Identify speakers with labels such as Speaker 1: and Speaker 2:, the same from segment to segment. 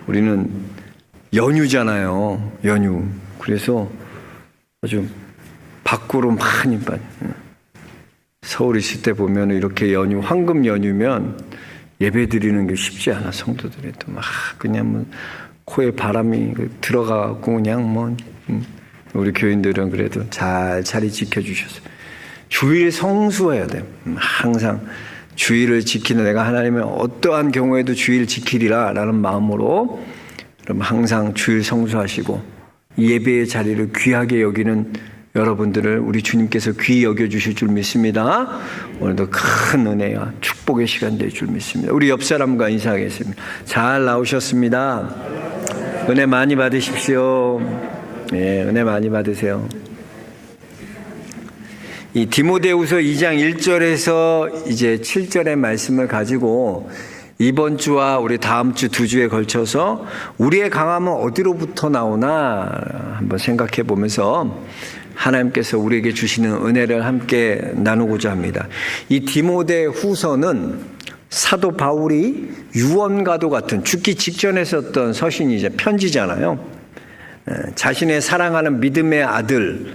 Speaker 1: 우리는 연휴잖아요. 연휴. 그래서 아주 밖으로 많이 빠져. 서울 있을 때 보면 이렇게 연휴, 황금 연휴면 예배 드리는 게 쉽지 않아. 성도들이 또 막 그냥 뭐 코에 바람이 들어가고 그냥 우리 교인들은 그래도 잘 자리 지켜주셨어요. 주일 성수해야 돼. 항상 주일을 지키는 내가 하나님의 어떠한 경우에도 주일 지키리라 라는 마음으로 그럼 항상 주일 성수하시고 예배의 자리를 귀하게 여기는 여러분들을 우리 주님께서 귀히 여겨주실 줄 믿습니다. 오늘도 큰 은혜와 축복의 시간 될 줄 믿습니다. 우리 옆 사람과 인사하겠습니다. 잘 나오셨습니다. 은혜 많이 받으십시오. 네, 은혜 많이 받으세요. 이 디모데후서 2장 1절에서 이제 7절의 말씀을 가지고 이번 주와 우리 다음 주 2주에 걸쳐서 우리의 강함은 어디로부터 나오나 한번 생각해 보면서 하나님께서 우리에게 주시는 은혜를 함께 나누고자 합니다. 이 디모데후서는 사도 바울이 유언과도 같은 죽기 직전에 썼던 서신이자 편지잖아요. 자신의 사랑하는 믿음의 아들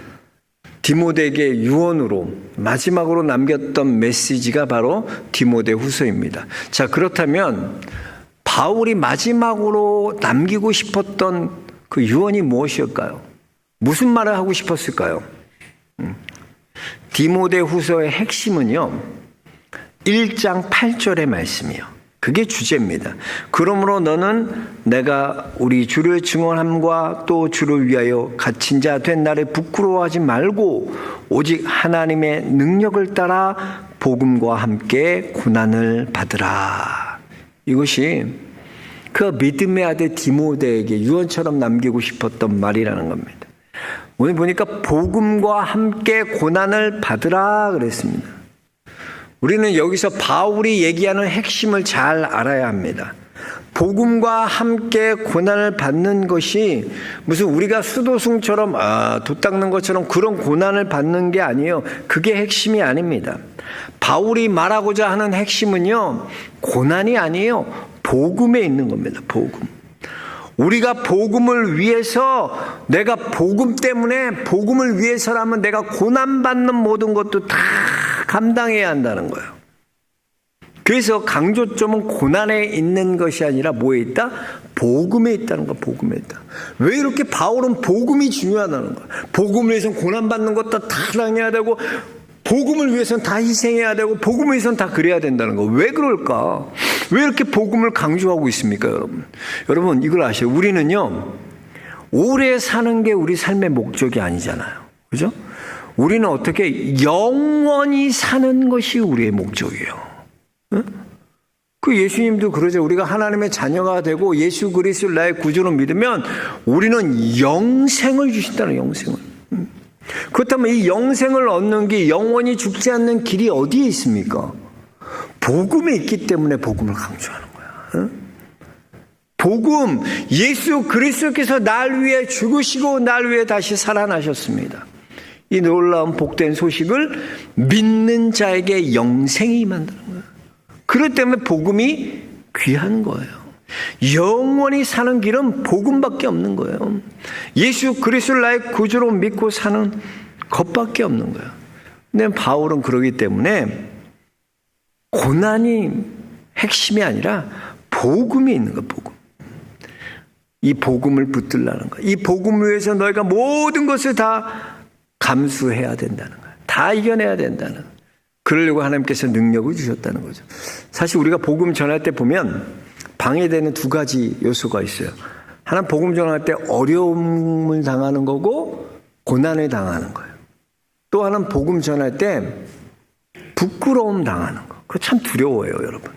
Speaker 1: 디모데에게 유언으로 마지막으로 남겼던 메시지가 바로 디모데후서입니다. 자, 그렇다면 바울이 마지막으로 남기고 싶었던 그 유언이 무엇이었까요? 무슨 말을 하고 싶었을까요? 디모데후서의 핵심은요, 1장 8절의 말씀이요. 그게 주제입니다. 그러므로 너는 내가 우리 주를 증언함과 또 주를 위하여 갇힌 자 된 날에 부끄러워하지 말고 오직 하나님의 능력을 따라 복음과 함께 고난을 받으라. 이것이 그 믿음의 아들 디모데에게 유언처럼 남기고 싶었던 말이라는 겁니다. 오늘 보니까 복음과 함께 고난을 받으라 그랬습니다. 우리는 여기서 바울이 얘기하는 핵심을 잘 알아야 합니다. 복음과 함께 고난을 받는 것이 무슨 우리가 수도승처럼 돛 닦는 것처럼 그런 고난을 받는 게 아니에요. 그게 핵심이 아닙니다. 바울이 말하고자 하는 핵심은요, 고난이 아니에요. 복음에 있는 겁니다. 복음. 우리가 복음을 위해서, 내가 복음 때문에 복음을 위해서라면 내가 고난받는 모든 것도 다 감당해야 한다는 거예요. 그래서 강조점은 고난에 있는 것이 아니라 뭐에 있다? 복음에 있다는 거야. 복음에 있다. 왜 이렇게 바울은 복음이 중요하다는 거야. 복음을 위해서는 고난받는 것도 다 당해야 되고 복음을 위해서는 다 희생해야 되고 복음을 위해서는 다 그래야 된다는 거. 왜 그럴까? 왜 이렇게 복음을 강조하고 있습니까, 여러분? 여러분, 이걸 아셔요. 우리는요, 오래 사는 게 우리 삶의 목적이 아니잖아요. 그죠? 우리는 어떻게 영원히 사는 것이 우리의 목적이에요. 응? 그 예수님도 그러죠. 우리가 하나님의 자녀가 되고 예수 그리스도를 나의 구주로 믿으면 우리는 영생을 주신다는, 영생을. 그렇다면 이 영생을 얻는 게 영원히 죽지 않는 길이 어디에 있습니까? 복음에 있기 때문에 복음을 강조하는 거야. 응? 복음, 예수 그리스도께서 날 위해 죽으시고 날 위해 다시 살아나셨습니다. 이 놀라운 복된 소식을 믿는 자에게 영생이 임한다는 거예요. 그렇기 때문에 복음이 귀한 거예요. 영원히 사는 길은 복음밖에 없는 거예요. 예수 그리스도를 나의 구주로 믿고 사는 것밖에 없는 거예요. 근데 바울은 그러기 때문에 고난이 핵심이 아니라 복음이 있는 거예요. 복음. 이 복음을 붙들라는 거예요. 이 복음을 위해서 너희가 모든 것을 다 감수해야 된다는 거예요. 다 이겨내야 된다는 거예요. 그러려고 하나님께서 능력을 주셨다는 거죠. 사실 우리가 복음 전할 때 보면 방해되는 두 가지 요소가 있어요. 하나는 복음 전할 때 어려움을 당하는 거고 고난을 당하는 거예요. 또 하나는 복음 전할 때 부끄러움 당하는 거. 그거 참 두려워요, 여러분.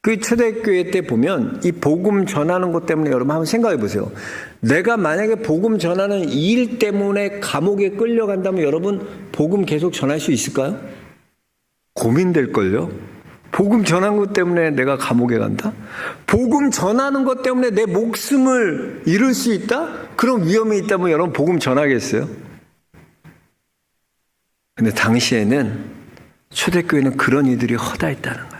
Speaker 1: 그 초대교회 때 보면 이 복음 전하는 것 때문에 여러분 한번 생각해 보세요. 내가 만약에 복음 전하는 이 일 때문에 감옥에 끌려간다면 여러분 복음 계속 전할 수 있을까요? 고민될걸요? 복음 전하는 것 때문에 내가 감옥에 간다? 복음 전하는 것 때문에 내 목숨을 잃을 수 있다? 그런 위험이 있다면 여러분 복음 전하겠어요? 근데 당시에는 초대교회는 그런 이들이 허다했다는 거예요.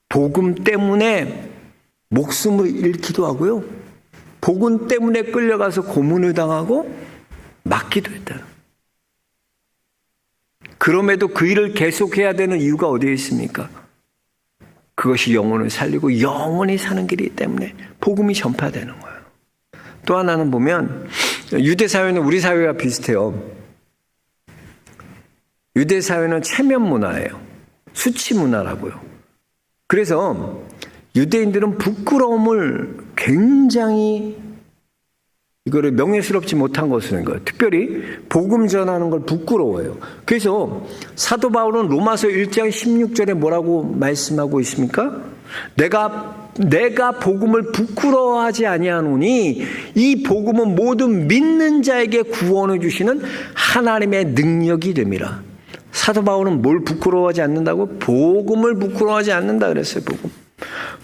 Speaker 1: 복음 때문에 목숨을 잃기도 하고요. 복음 때문에 끌려가서 고문을 당하고 맞기도 했다. 그럼에도 그 일을 계속해야 되는 이유가 어디에 있습니까? 그것이 영혼을 살리고 영원히 사는 길이기 때문에 복음이 전파되는 거예요. 또 하나는 보면 유대 사회는 우리 사회와 비슷해요. 유대 사회는 체면 문화예요. 수치 문화라고요. 그래서 유대인들은 부끄러움을 굉장히 이거를 명예스럽지 못한 것을 거예요. 특별히 복음 전하는 걸 부끄러워해요. 그래서 사도 바울은 로마서 1장 16절에 뭐라고 말씀하고 있습니까? 내가 복음을 부끄러워하지 아니하노니 이 복음은 모든 믿는 자에게 구원을 주시는 하나님의 능력이 됨이라. 사도 바울은 뭘 부끄러워하지 않는다고? 복음을 부끄러워하지 않는다 그랬어요.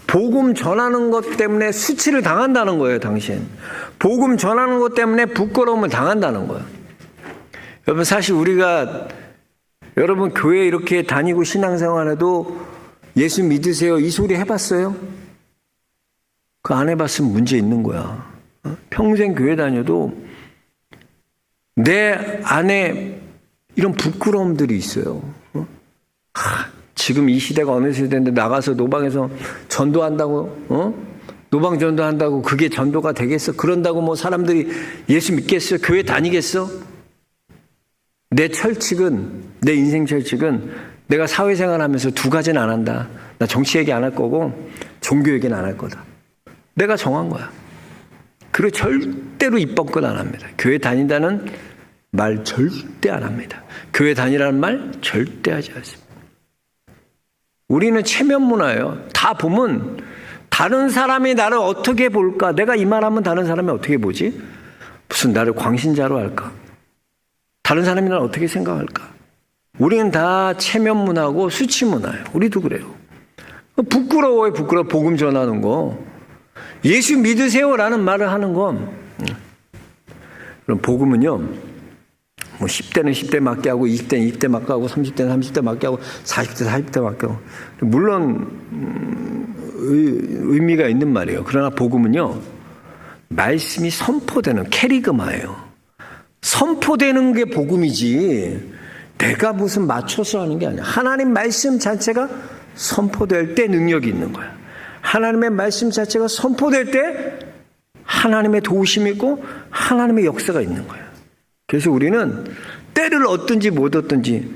Speaker 1: 복음 전하는 것 때문에 수치를 당한다는 거예요. 당신 복음 전하는 것 때문에 부끄러움을 당한다는 거예요. 여러분, 사실 우리가 여러분 교회 이렇게 다니고 신앙생활해도 예수 믿으세요 이 소리 해봤어요? 그 안 해봤으면 문제 있는 거야. 평생 교회 다녀도 내 안에 이런 부끄러움들이 있어요. 지금 이 시대가 어느 시대인데 나가서 노방에서 전도한다고, 노방 전도한다고 그게 전도가 되겠어? 그런다고 뭐 사람들이 예수 믿겠어? 교회 다니겠어? 내 철칙은, 내 인생 철칙은 내가 사회생활 하면서 두 가지는 안 한다. 나 정치 얘기 안 할 거고 종교 얘기는 안 할 거다. 내가 정한 거야. 그리고 절대로 입법권 안 합니다. 교회 다닌다는 말 절대 안 합니다. 교회 다니라는 말 절대 하지 않습니다. 우리는 체면 문화예요. 다 보면 다른 사람이 나를 어떻게 볼까? 내가 이 말하면 다른 사람이 어떻게 보지? 무슨 나를 광신자로 할까? 다른 사람이 나를 어떻게 생각할까? 우리는 다 체면 문화고 수치 문화예요. 우리도 그래요. 부끄러워요. 부끄러워. 복음 전하는 거. 예수 믿으세요라는 말을 하는 건, 그럼 복음은요, 뭐 10대는 10대 맞게 하고 20대는 20대 맞게 하고 30대는 30대 맞게 하고 40대 40대 맞게 하고, 물론 의미가 있는 말이에요. 그러나 복음은요, 말씀이 선포되는 캐리그마예요. 선포되는 게 복음이지 내가 무슨 맞춰서 하는 게 아니야. 하나님 말씀 자체가 선포될 때 능력이 있는 거야. 하나님의 말씀 자체가 선포될 때 하나님의 도우심이 있고 하나님의 역사가 있는 거야. 그래서 우리는 때를 얻든지 못 얻든지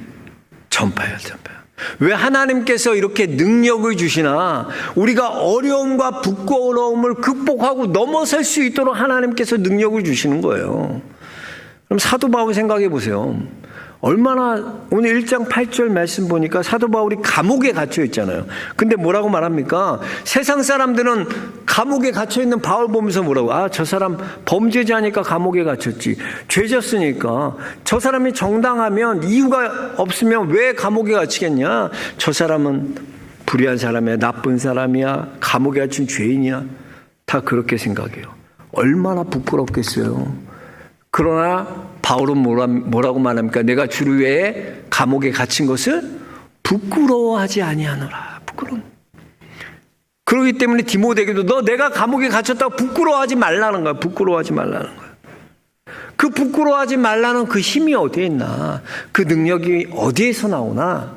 Speaker 1: 전파해야 전파해요. 왜 하나님께서 이렇게 능력을 주시나? 우리가 어려움과 부끄러움을 극복하고 넘어설 수 있도록 하나님께서 능력을 주시는 거예요. 그럼 사도 바울 생각해 보세요. 얼마나, 오늘 1장 8절 말씀 보니까 사도 바울이 감옥에 갇혀 있잖아요. 근데 뭐라고 말합니까? 세상 사람들은 감옥에 갇혀 있는 바울 보면서 뭐라고? 아, 저 사람 범죄자니까 감옥에 갇혔지. 죄졌으니까. 저 사람이 정당하면, 이유가 없으면 왜 감옥에 갇히겠냐? 저 사람은 불의한 사람이야, 나쁜 사람이야, 감옥에 갇힌 죄인이야. 다 그렇게 생각해요. 얼마나 부끄럽겠어요. 그러나 바울은 뭐라고 말합니까? 내가 주를 위해 감옥에 갇힌 것을 부끄러워하지 아니하노라. 부끄러움. 그렇기 때문에 디모데에게도 너 내가 감옥에 갇혔다고 부끄러워하지 말라는 거야. 부끄러워하지 말라는 거야. 그 부끄러워하지 말라는 그 힘이 어디에 있나? 그 능력이 어디에서 나오나?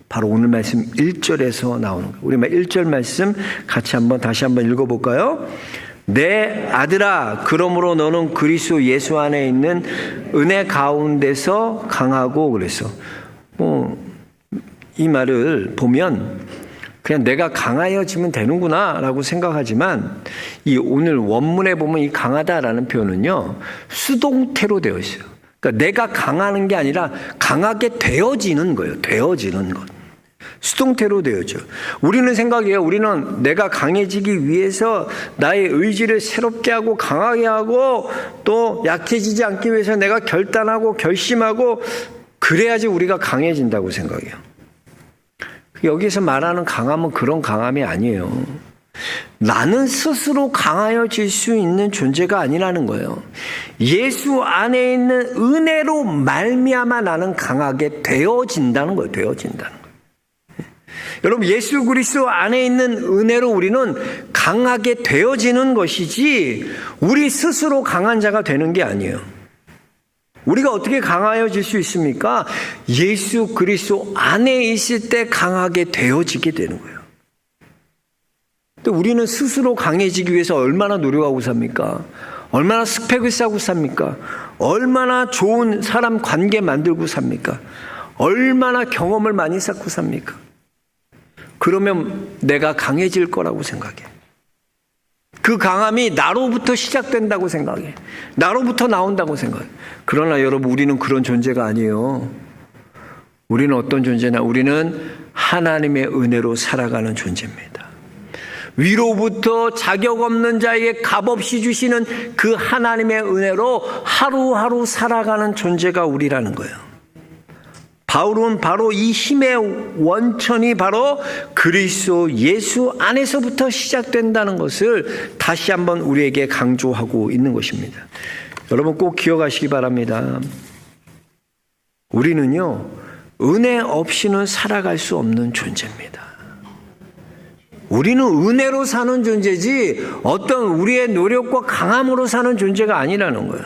Speaker 1: 바로 오늘 말씀 1절에서 나오는 거예요. 우리 1절 말씀 같이 다시 한번 읽어볼까요? 내 아들아, 그러므로 너는 그리스도 예수 안에 있는 은혜 가운데서 강하고, 그래서 이 말을 보면 그냥 내가 강하여지면 되는구나 라고 생각하지만, 이 오늘 원문에 보면 이 강하다라는 표현은요 수동태로 되어 있어요. 그러니까 내가 강하는 게 아니라 강하게 되어지는 거예요. 되어지는 것. 수동태로 되어져. 우리는 생각해요. 우리는 내가 강해지기 위해서 나의 의지를 새롭게 하고 강하게 하고 또 약해지지 않기 위해서 내가 결단하고 결심하고 그래야지 우리가 강해진다고 생각해요. 여기서 말하는 강함은 그런 강함이 아니에요. 나는 스스로 강하여질 수 있는 존재가 아니라는 거예요. 예수 안에 있는 은혜로 말미암아 나는 강하게 되어진다는 거예요. 되어진다는 거예요. 여러분, 예수 그리스도 안에 있는 은혜로 우리는 강하게 되어지는 것이지 우리 스스로 강한 자가 되는 게 아니에요. 우리가 어떻게 강하여질 수 있습니까? 예수 그리스도 안에 있을 때 강하게 되어지게 되는 거예요. 근데 우리는 스스로 강해지기 위해서 얼마나 노력하고 삽니까? 얼마나 스펙을 쌓고 삽니까? 얼마나 좋은 사람 관계 만들고 삽니까? 얼마나 경험을 많이 쌓고 삽니까? 그러면 내가 강해질 거라고 생각해. 그 강함이 나로부터 시작된다고 생각해. 나로부터 나온다고 생각해. 그러나 여러분, 우리는 그런 존재가 아니에요. 우리는 어떤 존재냐? 우리는 하나님의 은혜로 살아가는 존재입니다. 위로부터 자격 없는 자에게 값없이 주시는 그 하나님의 은혜로 하루하루 살아가는 존재가 우리라는 거예요. 바울은 바로 이 힘의 원천이 바로 그리스도 예수 안에서부터 시작된다는 것을 다시 한번 우리에게 강조하고 있는 것입니다. 여러분, 꼭 기억하시기 바랍니다. 우리는요, 은혜 없이는 살아갈 수 없는 존재입니다. 우리는 은혜로 사는 존재지 어떤 우리의 노력과 강함으로 사는 존재가 아니라는 거예요.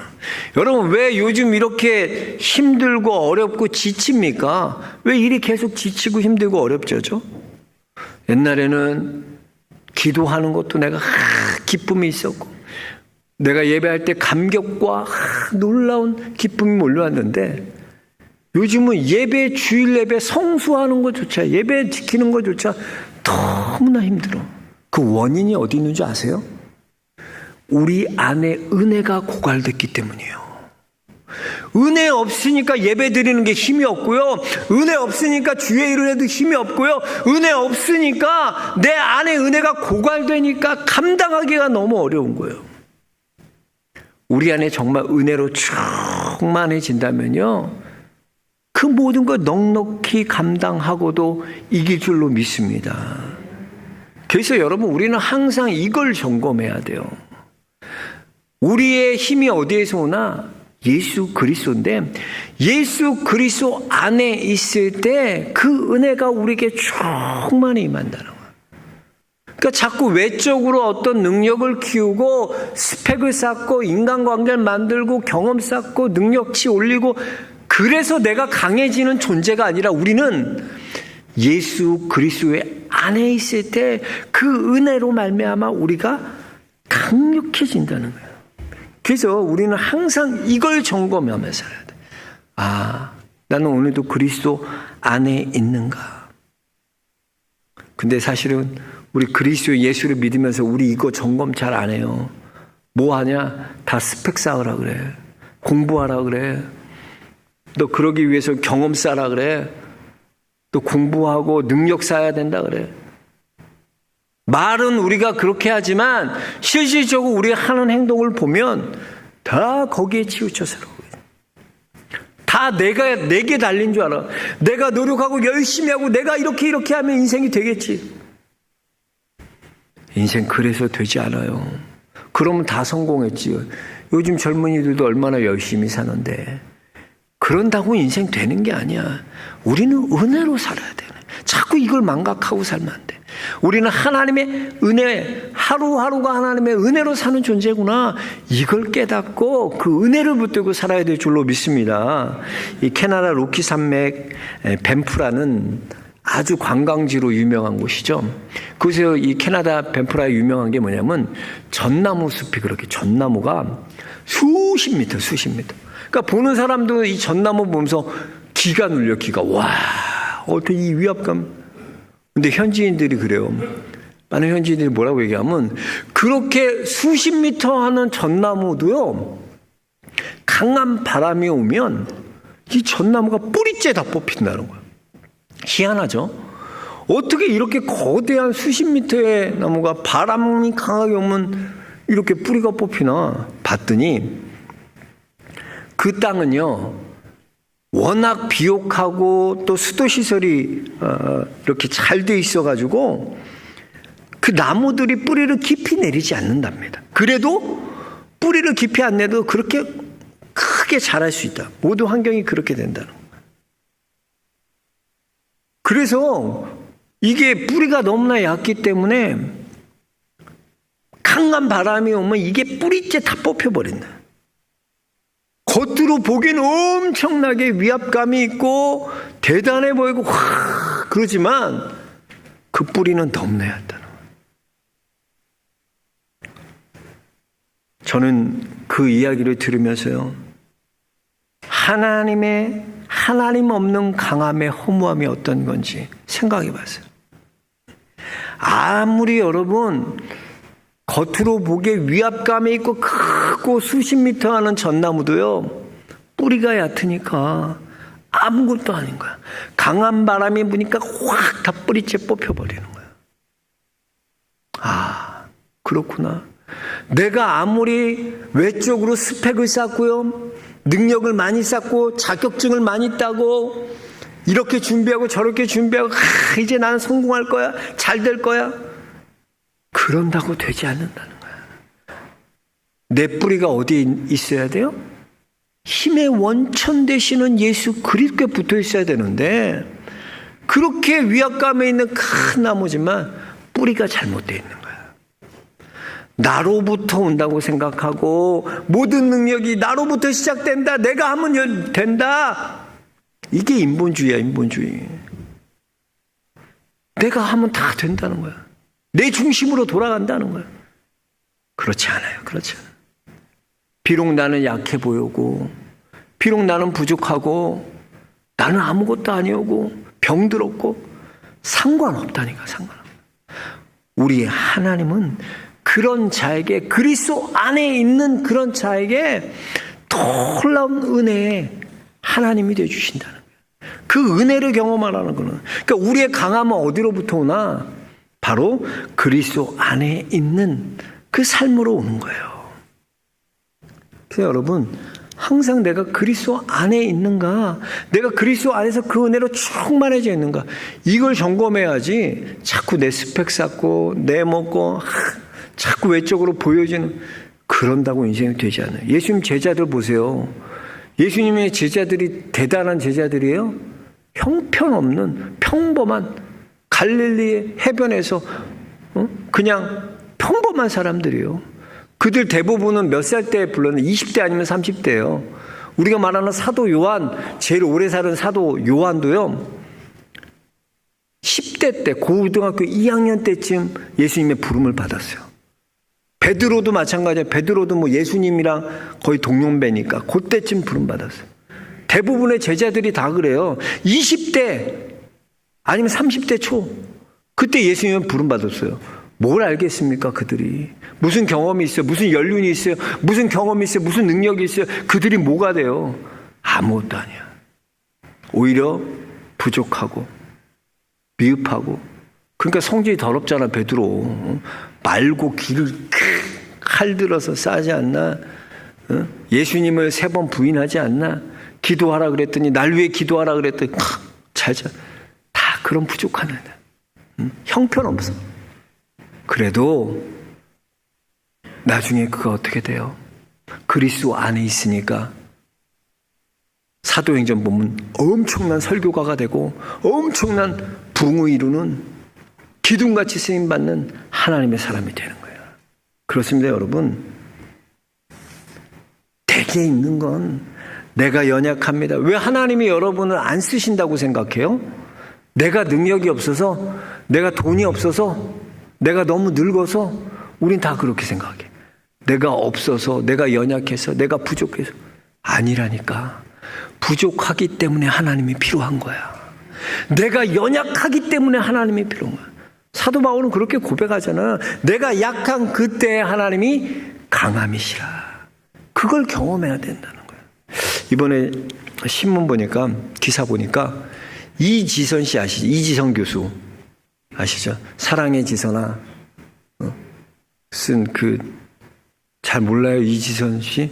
Speaker 1: 여러분, 왜 요즘 이렇게 힘들고 어렵고 지칩니까? 왜 일이 계속 지치고 힘들고 어렵죠? 옛날에는 기도하는 것도 내가 기쁨이 있었고, 내가 예배할 때 감격과 놀라운 기쁨이 몰려왔는데, 요즘은 예배, 주일 예배 성수하는 것조차, 예배 지키는 것조차 너무나 힘들어. 그 원인이 어디 있는 줄 아세요? 우리 안에 은혜가 고갈됐기 때문이에요. 은혜 없으니까 예배 드리는 게 힘이 없고요. 은혜 없으니까 주의 일을 해도 힘이 없고요. 은혜 없으니까 내 안에 은혜가 고갈되니까 감당하기가 너무 어려운 거예요. 우리 안에 정말 은혜로 충만해진다면요, 그 모든 걸 넉넉히 감당하고도 이길 줄로 믿습니다. 그래서 여러분, 우리는 항상 이걸 점검해야 돼요. 우리의 힘이 어디에서 오나? 예수 그리스도인데, 예수 그리스도 안에 있을 때 그 은혜가 우리에게 충만히 임한다는 거예요. 그러니까 자꾸 외적으로 어떤 능력을 키우고 스펙을 쌓고 인간관계를 만들고 경험 쌓고 능력치 올리고 그래서 내가 강해지는 존재가 아니라, 우리는 예수 그리스도의 안에 있을 때 그 은혜로 말미암아 우리가 강력해진다는 거예요. 그래서 우리는 항상 이걸 점검하면서 살아야 돼. 아, 나는 오늘도 그리스도 안에 있는가? 근데 사실은 우리 그리스도 예수를 믿으면서 우리 이거 점검 잘 안 해요. 뭐 하냐? 다 스펙 쌓으라 그래. 공부하라 그래. 너 그러기 위해서 경험 쌓으라 그래. 또 공부하고 능력 쌓아야 된다 그래. 말은 우리가 그렇게 하지만 실질적으로 우리가 하는 행동을 보면 다 거기에 치우쳐서 다 내게 달린 줄 알아. 내가 노력하고 열심히 하고 내가 이렇게 하면 인생이 되겠지. 인생 그래서 되지 않아요. 그러면 다 성공했지요. 요즘 젊은이들도 얼마나 열심히 사는데, 그런다고 인생 되는 게 아니야. 우리는 은혜로 살아야 돼. 자꾸 이걸 망각하고 살면 안 돼. 우리는 하나님의 은혜, 하루하루가 하나님의 은혜로 사는 존재구나. 이걸 깨닫고 그 은혜를 붙들고 살아야 될 줄로 믿습니다. 이 캐나다 로키 산맥 밴프라는 아주 관광지로 유명한 곳이죠. 그래서 이 캐나다 밴프라에 유명한 게 뭐냐면 전나무 숲이, 그렇게 전나무가 수십 미터. 그러니까 보는 사람도 이 전나무 보면서 기가 눌려, 기가. 와, 어떻게 이 위압감. 근데 현지인들이 그래요. 많은 현지인들이 뭐라고 얘기하면, 그렇게 수십 미터 하는 전나무도요, 강한 바람이 오면 이 전나무가 뿌리째 다 뽑힌다는 거예요. 희한하죠? 어떻게 이렇게 거대한 수십 미터의 나무가 바람이 강하게 오면 이렇게 뿌리가 뽑히나 봤더니, 그 땅은요, 워낙 비옥하고 또 수도시설이 이렇게 잘 돼 있어가지고 그 나무들이 뿌리를 깊이 내리지 않는답니다. 그래도 뿌리를 깊이 안 내도 그렇게 크게 자랄 수 있다. 모든 환경이 그렇게 된다는 거예요. 그래서 이게 뿌리가 너무나 얕기 때문에 강한 바람이 오면 이게 뿌리째 다 뽑혀버린다. 겉으로 보기엔 엄청나게 위압감이 있고 대단해 보이고 그러지만 그 뿌리는 너무나 얕다는 거예요. 저는 그 이야기를 들으면서요, 하나님 없는 강함의 허무함이 어떤 건지 생각해 봤어요. 아무리 여러분 겉으로 보기에 위압감이 있고 크고 수십 미터 하는 전나무도요, 뿌리가 얕으니까 아무것도 아닌 거야. 강한 바람이 부니까 확 다 뿌리째 뽑혀버리는 거야. 아, 그렇구나. 내가 아무리 외적으로 스펙을 쌓고요, 능력을 많이 쌓고 자격증을 많이 따고 이렇게 준비하고 저렇게 준비하고 이제 나는 성공할 거야, 잘 될 거야, 그런다고 되지 않는다는 거야. 내 뿌리가 어디에 있어야 돼요? 힘의 원천 되시는 예수 그리스도에 붙어 있어야 되는데, 그렇게 위압감에 있는 큰 나무지만 뿌리가 잘못되어 있는 거야. 나로부터 온다고 생각하고 모든 능력이 나로부터 시작된다, 내가 하면 된다, 이게 인본주의야. 인본주의. 내가 하면 다 된다는 거야. 내 중심으로 돌아간다는 거야. 그렇지 않아요. 그렇지 않아요. 비록 나는 약해 보이고, 비록 나는 부족하고, 나는 아무것도 아니오고 병들었고, 상관없다니까. 상관없다. 우리 하나님은 그런 자에게, 그리스도 안에 있는 그런 자에게 놀라운 은혜에 하나님이 되어주신다는 거예요. 그 은혜를 경험하라는 거는, 그러니까 우리의 강함은 어디로부터 오나? 바로 그리스도 안에 있는 그 삶으로 오는 거예요. 그래서 여러분, 항상 내가 그리스도 안에 있는가, 내가 그리스도 안에서 그 은혜로 충만해져 있는가, 이걸 점검해야지 자꾸 내 스펙 쌓고 내 먹고 자꾸 외적으로 보여지는, 그런다고 인생이 되지 않아요. 예수님 제자들 보세요. 예수님의 제자들이 대단한 제자들이에요. 형편없는 평범한 갈릴리 해변에서 그냥 평범한 사람들이에요. 그들 대부분은 몇 살 때 불렀는데 20대 아니면 30대예요. 우리가 말하는 사도 요한, 제일 오래 사는 사도 요한도요, 10대 때, 고등학교 2학년 때쯤 예수님의 부름을 받았어요. 베드로도 마찬가지예요. 베드로도 뭐 예수님이랑 거의 동년배니까 그때쯤 부름 받았어요. 대부분의 제자들이 다 그래요. 20대 아니면 30대 초, 그때 예수님은 부름 받았어요. 뭘 알겠습니까? 그들이 무슨 경험이 있어요? 무슨 연륜이 있어요? 무슨 경험이 있어요? 무슨 능력이 있어요? 그들이 뭐가 돼요? 아무것도 아니야. 오히려 부족하고 미흡하고. 그러니까 성질이 더럽잖아. 베드로 말고 길을 칼 들어서 싸지 않나? 예수님을 3번 부인하지 않나? 기도하라 그랬더니, 날 위해 기도하라 그랬더니 잘자. 다 그런 부족한 애들. 형편없어. 그래도 나중에 그가 어떻게 돼요? 그리스도 안에 있으니까 사도행전 보면 엄청난 설교가가 되고 엄청난 부흥을 이루는, 기둥같이 쓰임받는 하나님의 사람이 되는 거예요. 그렇습니다, 여러분. 내게 있는 건 내가 연약합니다. 왜 하나님이 여러분을 안 쓰신다고 생각해요? 내가 능력이 없어서, 내가 돈이 없어서, 내가 너무 늙어서? 우린 다 그렇게 생각해. 내가 없어서, 내가 연약해서, 내가 부족해서. 아니라니까. 부족하기 때문에 하나님이 필요한 거야. 내가 연약하기 때문에 하나님이 필요한 거야. 사도 바울은 그렇게 고백하잖아. 내가 약한 그때 하나님이 강함이시라. 그걸 경험해야 된다는 거야. 이번에 신문 보니까, 기사 보니까 이지선 씨 아시죠? 이지선 교수 아시죠? 사랑의 지선아 쓴 그, 잘 몰라요? 이지선 씨?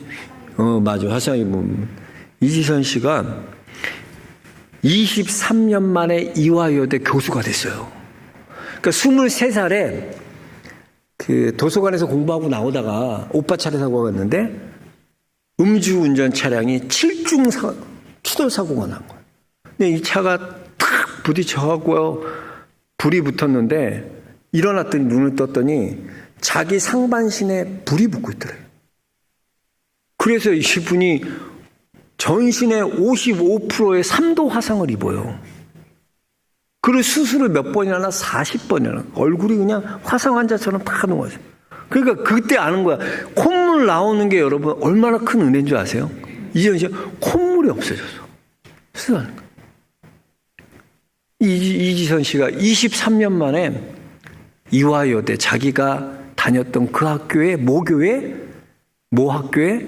Speaker 1: 맞아. 화상이 보면 이지선 씨가 23년 만에 이화여대 교수가 됐어요. 그러니까 23살에 그 도서관에서 공부하고 나오다가 오빠 차례 사고가 났는데 음주운전 차량이 7중 추돌 사고가 난 거예요. 근데 이 차가 탁 부딪혀갖고요, 불이 붙었는데 일어났더니 눈을 떴더니 자기 상반신에 불이 붙고 있더래요. 그래서 이분이 전신의 55%의 3도 화상을 입어요. 그리고 수술을 몇 번이나 하나? 40번이나. 얼굴이 그냥 화상 환자처럼 다 넘어가요. 그러니까 그때 아는 거야. 콧물 나오는 게 여러분 얼마나 큰 은혜인 줄 아세요? 이제는 콧물이 없어졌어. 수술하는 거. 이지선 씨가 23년 만에 이화여대 자기가 다녔던 그 학교의 모 학교에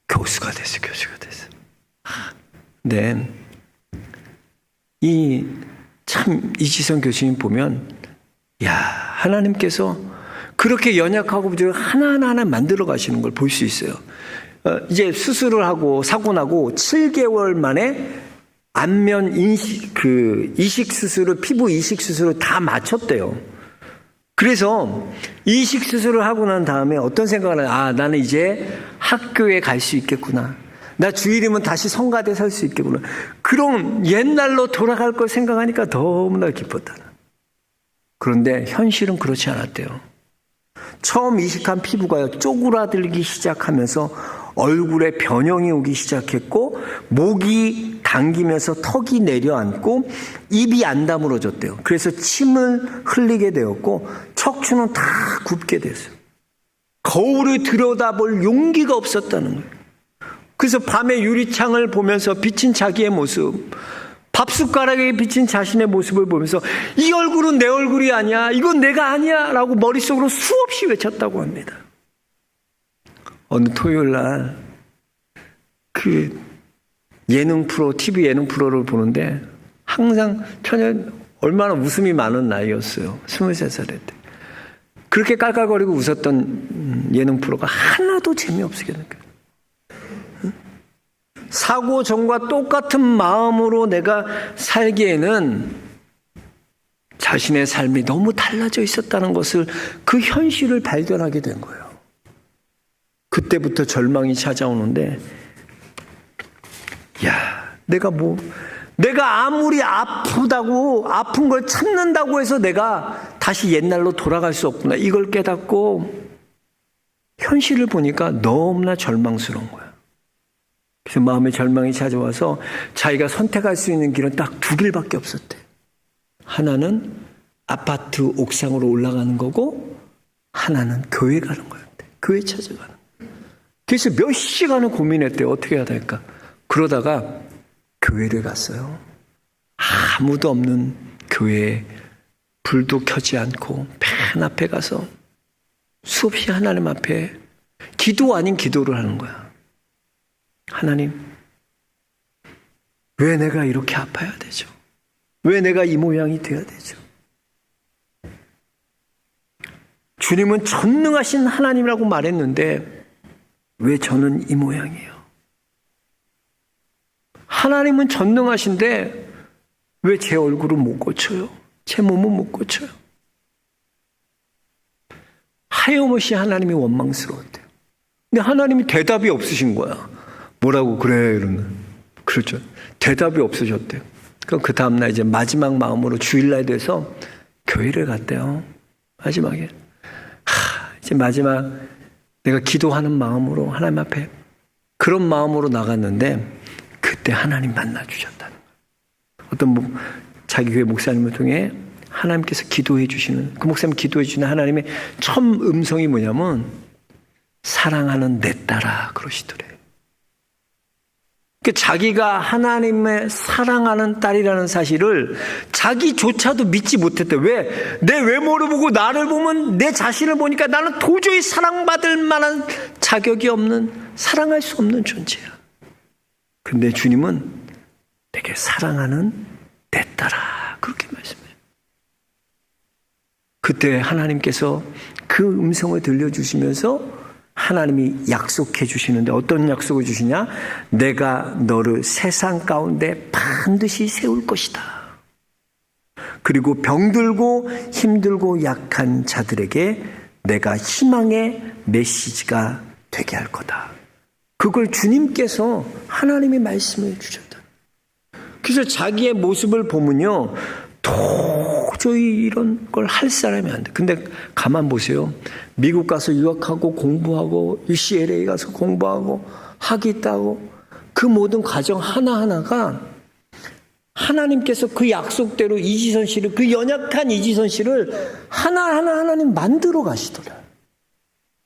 Speaker 1: 교수가 됐어요. 네. 참 이지선 교수님 보면 야, 하나님께서 그렇게 연약하고 부족한 하나하나 만들어 가시는 걸 볼 수 있어요. 이제 수술을 하고 사고 나고 7개월 만에 안면 이식 수술을 피부 이식 수술을 다 마쳤대요. 그래서 이식 수술을 하고 난 다음에 어떤 생각을 하냐? 아, 나는 이제 학교에 갈 수 있겠구나. 나 주일이면 다시 성가대 설 수 있겠구나. 그런 옛날로 돌아갈 걸 생각하니까 너무나 기뻤다. 그런데 현실은 그렇지 않았대요. 처음 이식한 피부가 쪼그라들기 시작하면서 얼굴에 변형이 오기 시작했고 목이 당기면서 턱이 내려앉고 입이 안 다물어졌대요. 그래서 침을 흘리게 되었고 척추는 다 굽게 됐어요. 거울을 들여다볼 용기가 없었다는 거예요. 그래서 밤에 유리창을 보면서 비친 자기의 모습, 밥숟가락에 비친 자신의 모습을 보면서 이 얼굴은 내 얼굴이 아니야, 이건 내가 아니야 라고 머릿속으로 수없이 외쳤다고 합니다. 어느 토요일 날 그 예능 프로, TV 예능 프로를 보는데 항상 얼마나 웃음이 많은 나이였어요. 23살 때. 그렇게 깔깔거리고 웃었던 예능 프로가 하나도 재미없게 느껴요. 사고 전과 똑같은 마음으로 내가 살기에는 자신의 삶이 너무 달라져 있었다는 것을 그 현실을 발견하게 된 거예요. 그때부터 절망이 찾아오는데 내가 아무리 아픈 걸 참는다고 해서 내가 다시 옛날로 돌아갈 수 없구나. 이걸 깨닫고 현실을 보니까 너무나 절망스러운 거야. 그래서 마음에 절망이 찾아와서 자기가 선택할 수 있는 길은 딱 두 길밖에 없었대. 하나는 아파트 옥상으로 올라가는 거고 하나는 교회 가는 거였대. 교회 찾아가는 거야. 그래서 몇 시간을 고민했대요. 어떻게 해야 될까? 그러다가 교회를 갔어요. 아무도 없는 교회에 불도 켜지 않고 맨 앞에 가서 수없이 하나님 앞에 기도 아닌 기도를 하는 거야. 하나님, 왜 내가 이렇게 아파야 되죠? 왜 내가 이 모양이 돼야 되죠? 주님은 전능하신 하나님이라고 말했는데 왜 저는 이 모양이에요? 하나님은 전능하신데 왜 제 얼굴은 못 고쳐요? 제 몸은 못 고쳐요? 하염없이 하나님이 원망스러웠대요. 근데 하나님이 대답이 없으신 거야. 뭐라고 그래 이러면 그렇죠. 대답이 없으셨대요. 그럼 그 다음날 이제 마지막 마음으로 주일날 돼서 교회를 갔대요. 마지막에 이제 마지막 내가 기도하는 마음으로 하나님 앞에 그런 마음으로 나갔는데 그때 하나님 만나 주셨다는 거예요. 어떤 자기 교회 목사님을 통해 하나님께서 기도해 주시는 그 목사님 기도해 주시는 하나님의 첫 음성이 뭐냐면 사랑하는 내 딸아 그러시더래요. 자기가 하나님의 사랑하는 딸이라는 사실을 자기조차도 믿지 못했대. 왜? 내 외모를 보고 나를 보면 내 자신을 보니까 나는 도저히 사랑받을 만한 자격이 없는 사랑할 수 없는 존재야. 근데 주님은 내게 사랑하는 내 딸아 그렇게 말씀해요. 그때 하나님께서 그 음성을 들려주시면서 하나님이 약속해 주시는데 어떤 약속을 주시냐? 내가 너를 세상 가운데 반드시 세울 것이다. 그리고 병들고 힘들고 약한 자들에게 내가 희망의 메시지가 되게 할 거다. 그걸 주님께서 하나님이 말씀해 주셨다. 그래서 자기의 모습을 보면요. 도저히 이런 걸 할 사람이 안 돼. 근데 가만 보세요. 미국 가서 유학하고 공부하고 UCLA 가서 공부하고 학위 따고 그 모든 과정 하나하나가 하나님께서 그 약속대로 이지선 씨를, 그 연약한 이지선 씨를 하나하나 하나님 만들어 가시더라.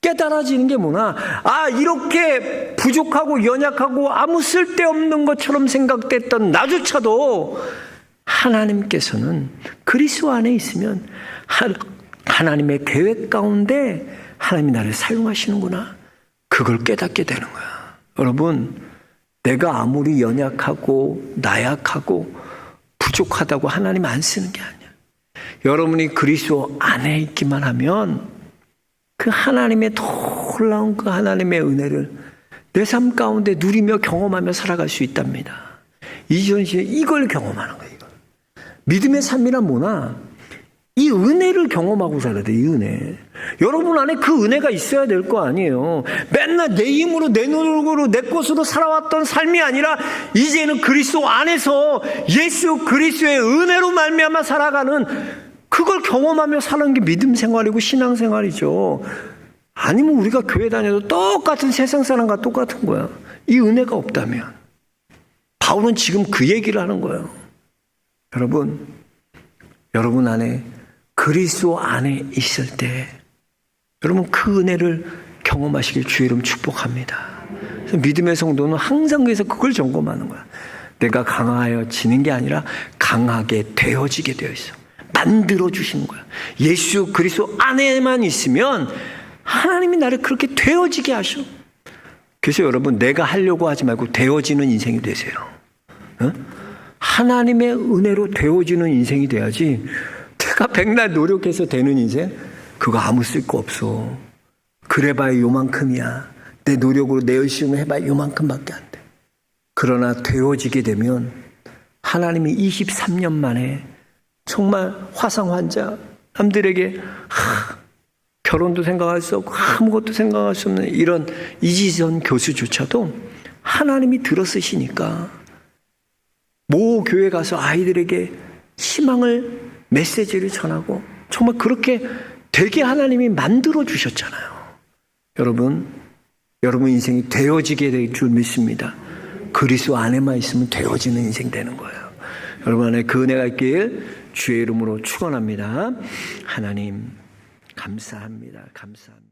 Speaker 1: 깨달아지는 게 뭐나? 아, 이렇게 부족하고 연약하고 아무 쓸데없는 것처럼 생각됐던 나조차도 하나님께서는 그리스도 안에 있으면 하나님의 계획 가운데 하나님이 나를 사용하시는구나. 그걸 깨닫게 되는 거야. 여러분, 내가 아무리 연약하고 나약하고 부족하다고 하나님 안 쓰는 게 아니야. 여러분이 그리스도 안에 있기만 하면 그 하나님의 놀라운 그 하나님의 은혜를 내 삶 가운데 누리며 경험하며 살아갈 수 있답니다. 이지선 씨는 이걸 경험하는 거예요. 이걸. 믿음의 삶이란 뭐나? 이 은혜를 경험하고 살아야 돼. 이 은혜. 여러분 안에 그 은혜가 있어야 될 거 아니에요. 맨날 내 힘으로 내 노력으로 내 것으로 살아왔던 삶이 아니라 이제는 그리스도 안에서 예수 그리스도의 은혜로 말미암아 살아가는, 그걸 경험하며 사는 게 믿음 생활이고 신앙 생활이죠. 아니면 우리가 교회 다녀도 똑같은 세상 사람과 똑같은 거야. 이 은혜가 없다면. 바울은 지금 그 얘기를 하는 거예요. 여러분 안에 그리스도 안에 있을 때 여러분 그 은혜를 경험하시길 주의 이름 축복합니다. 그래서 믿음의 성도는 항상 그래서 그걸 점검하는 거야. 내가 강하여지는 게 아니라 강하게 되어지게 되어 있어. 만들어 주시는 거야. 예수 그리스도 안에만 있으면 하나님이 나를 그렇게 되어지게 하셔. 그래서 여러분, 내가 하려고 하지 말고 되어지는 인생이 되세요. 어? 하나님의 은혜로 되어지는 인생이 돼야지, 내가 백날 노력해서 되는 인생, 그거 아무 쓸거 없어. 그래봐야 요만큼이야. 내 노력으로 내 열심히 해봐야 요만큼밖에 안 돼. 그러나 되어지게 되면 하나님이 23년 만에 정말 화상 환자, 남들에게 결혼도 생각할 수 없고 아무것도 생각할 수 없는 이런 이지선 교수조차도 하나님이 들어쓰시니까 모 교회 가서 아이들에게 희망을, 메시지를 전하고 정말 그렇게 되게 하나님이 만들어 주셨잖아요. 여러분 인생이 되어지게 될 줄 믿습니다. 그리스도 안에만 있으면 되어지는 인생 되는 거예요. 여러분 안에 그 은혜가 있길 주의 이름으로 축원합니다. 하나님 감사합니다. 감사합니다.